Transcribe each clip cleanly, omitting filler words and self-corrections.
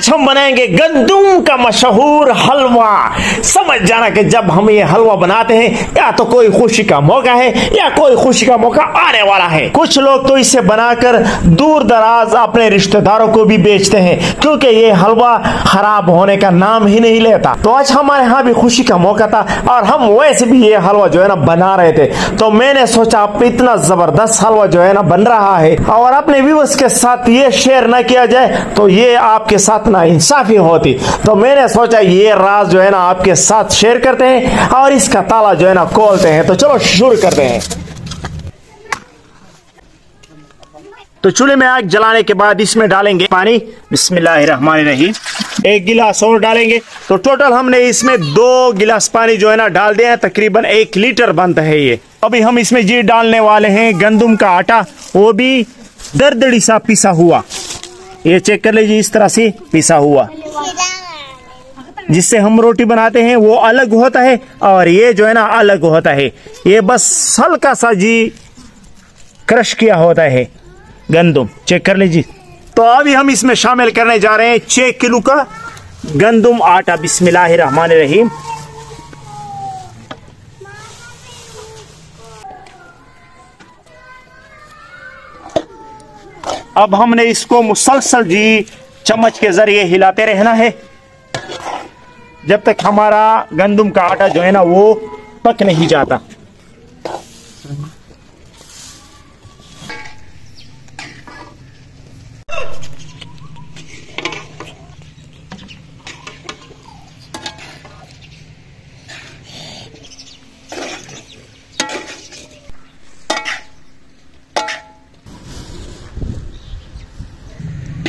आज हम बनाएंगे गंदम का मशहूर हलवा। समझ जाना कि जब हम ये हलवा बनाते हैं या तो कोई खुशी का मौका है या कोई खुशी का मौका आने वाला है। कुछ लोग तो इसे बनाकर दूर दराज अपने रिश्तेदारों को भी बेचते हैं, क्योंकि ये हलवा खराब होने का नाम ही नहीं लेता। तो आज हमारे यहाँ भी खुशी का मौका था और हम वैसे भी ये हलवा जो है ना बना रहे थे, तो मैंने सोचा अब इतना जबरदस्त हलवा जो है ना बन रहा है और अपने व्यूअर्स के साथ ये शेयर न किया जाए तो ये आपके साथ ना इंसाफी होती। तो मैंने सोचा ये राज जो है ना आपके साथ शेयर करते हैं और इसका ताला जो है ना खोलते हैं। तो चलो शुरू करते हैं। तो चूल्हे में आग जलाने के बाद इसमें डालेंगे पानी। बिस्मिल्लाहिर्रहमानिर्रहीम। 1 गिलास और डालेंगे, तो टोटल हमने इसमें 2 गिलास पानी जो है ना डाल दिया है। तकरीबन 1 लीटर बनता है ये। अभी हम इसमें जी डालने वाले हैं गंदम का आटा, वो भी दरदड़ी सा पिसा हुआ। ये चेक कर लीजिए, इस तरह से पिसा हुआ। जिससे हम रोटी बनाते हैं वो अलग होता है और ये जो है ना अलग होता है। ये बस हल्का सा जी क्रश किया होता है गंदम। चेक कर लीजिए। तो अभी हम इसमें शामिल करने जा रहे हैं 6 किलो का गंदम आटा। बिस्मिल्लाहिर्रहमानिर्रहीम। अब हमने इसको मुसलसल जी चम्मच के जरिए हिलाते रहना है जब तक हमारा गंदम का आटा जो है ना वो पक नहीं जाता।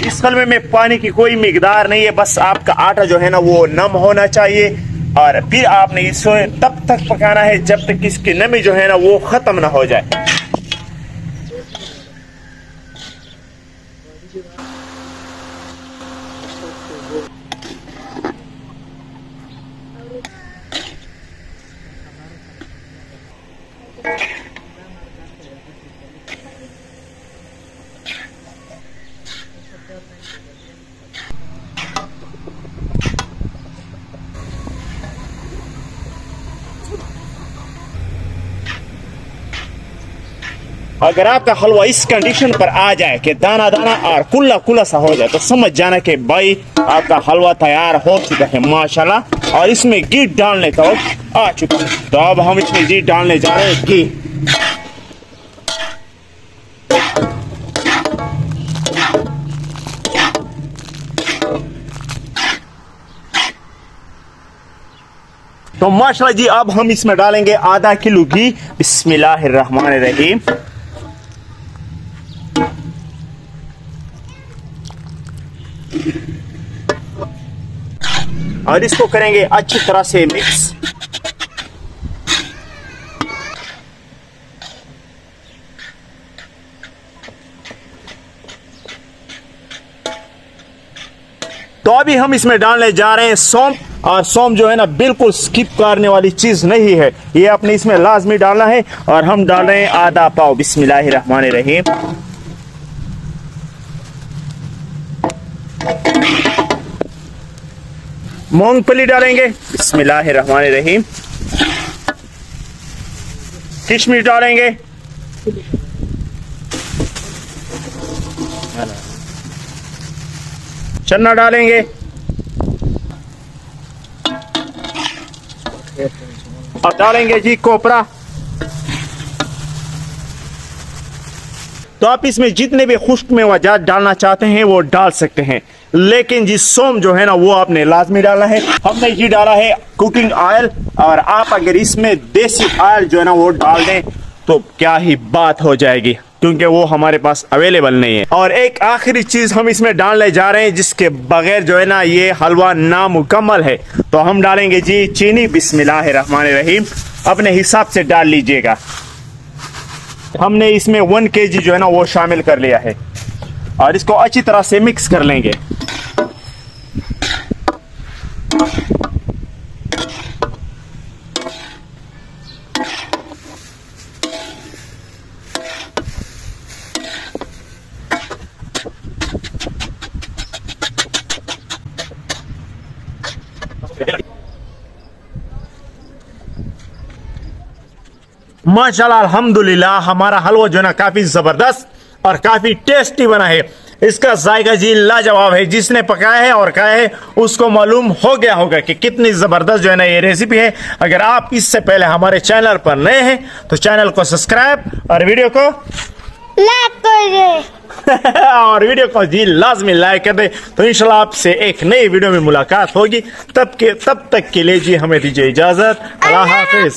इस हलवे में पानी की कोई मिकदार नहीं है, बस आपका आटा जो है ना वो नम होना चाहिए और फिर आपने इसे तब तक पकाना है जब तक इसकी नमी जो है ना वो खत्म ना हो जाए। अगर आपका हलवा इस कंडीशन पर आ जाए कि दाना दाना और कुल्ला कुल्ला सा हो जाए तो समझ जाना कि भाई आपका हलवा तैयार हो चुका है माशाल्लाह। और इसमें घी डालने का वक्त आ चुका है। तो अब हम इसमें घी डालने जा रहे हैं। घी तो माशाल्लाह जी अब हम इसमें डालेंगे आधा किलो घी। बिस्मिल्लाहिर्रहमानिर्रहीम। और इसको करेंगे अच्छी तरह से मिक्स। तो अभी हम इसमें डालने जा रहे हैं सौंफ। और सौंफ जो है ना बिल्कुल स्किप करने वाली चीज नहीं है, ये अपने इसमें लाजमी डालना है। और हम डाल रहे हैं आधा पाव। बिस्मिल्लाहिर्रहमानिर्रहीम। मूंगफली डालेंगे। बिस्मिल्लाहिर्रहमानिर्रहीम। किशमिश डालेंगे। चना डालेंगे। और डालेंगे जी कोपरा। तो आप इसमें जितने भी खुश्क मेवाजात डालना चाहते हैं वो डाल सकते हैं, लेकिन जी सौंफ जो है ना वो आपने लाजमी डालना है। हमने ये डाला है कुकिंग ऑयल, और आप अगर इसमें देसी ऑयल जो है ना वो डाल दें तो क्या ही बात हो जाएगी, क्योंकि वो हमारे पास अवेलेबल नहीं है। और एक आखिरी चीज हम इसमें डालने जा रहे हैं जिसके बगैर जो है ना ये हलवा नामुकम्मल है। तो हम डालेंगे जी चीनी। बिस्मिल्लाहिर्रहमानिर्रहीम। अपने हिसाब से डाल लीजिएगा। हमने इसमें 1 kg जो है ना वो शामिल कर लिया है और इसको अच्छी तरह से मिक्स कर लेंगे। माशाल्लाह अल्हम्दुलिल्लाह हमारा हलवा जो है ना काफी जबरदस्त और काफी टेस्टी बना है। इसका जायका जी लाजवाब है। जिसने पकाया है और खाया है उसको मालूम हो गया होगा कि कितनी जबरदस्त जो है ना ये रेसिपी है। अगर आप इससे पहले हमारे चैनल पर नए हैं तो चैनल को सब्सक्राइब और वीडियो को लाइक कर दे और वीडियो को जी लाजमी लाइक कर दे। तो इंशाल्लाह आपसे एक नई वीडियो में मुलाकात होगी। तब तक के लिए जी हमें दीजिए इजाजत। अल्लाह हाफिज।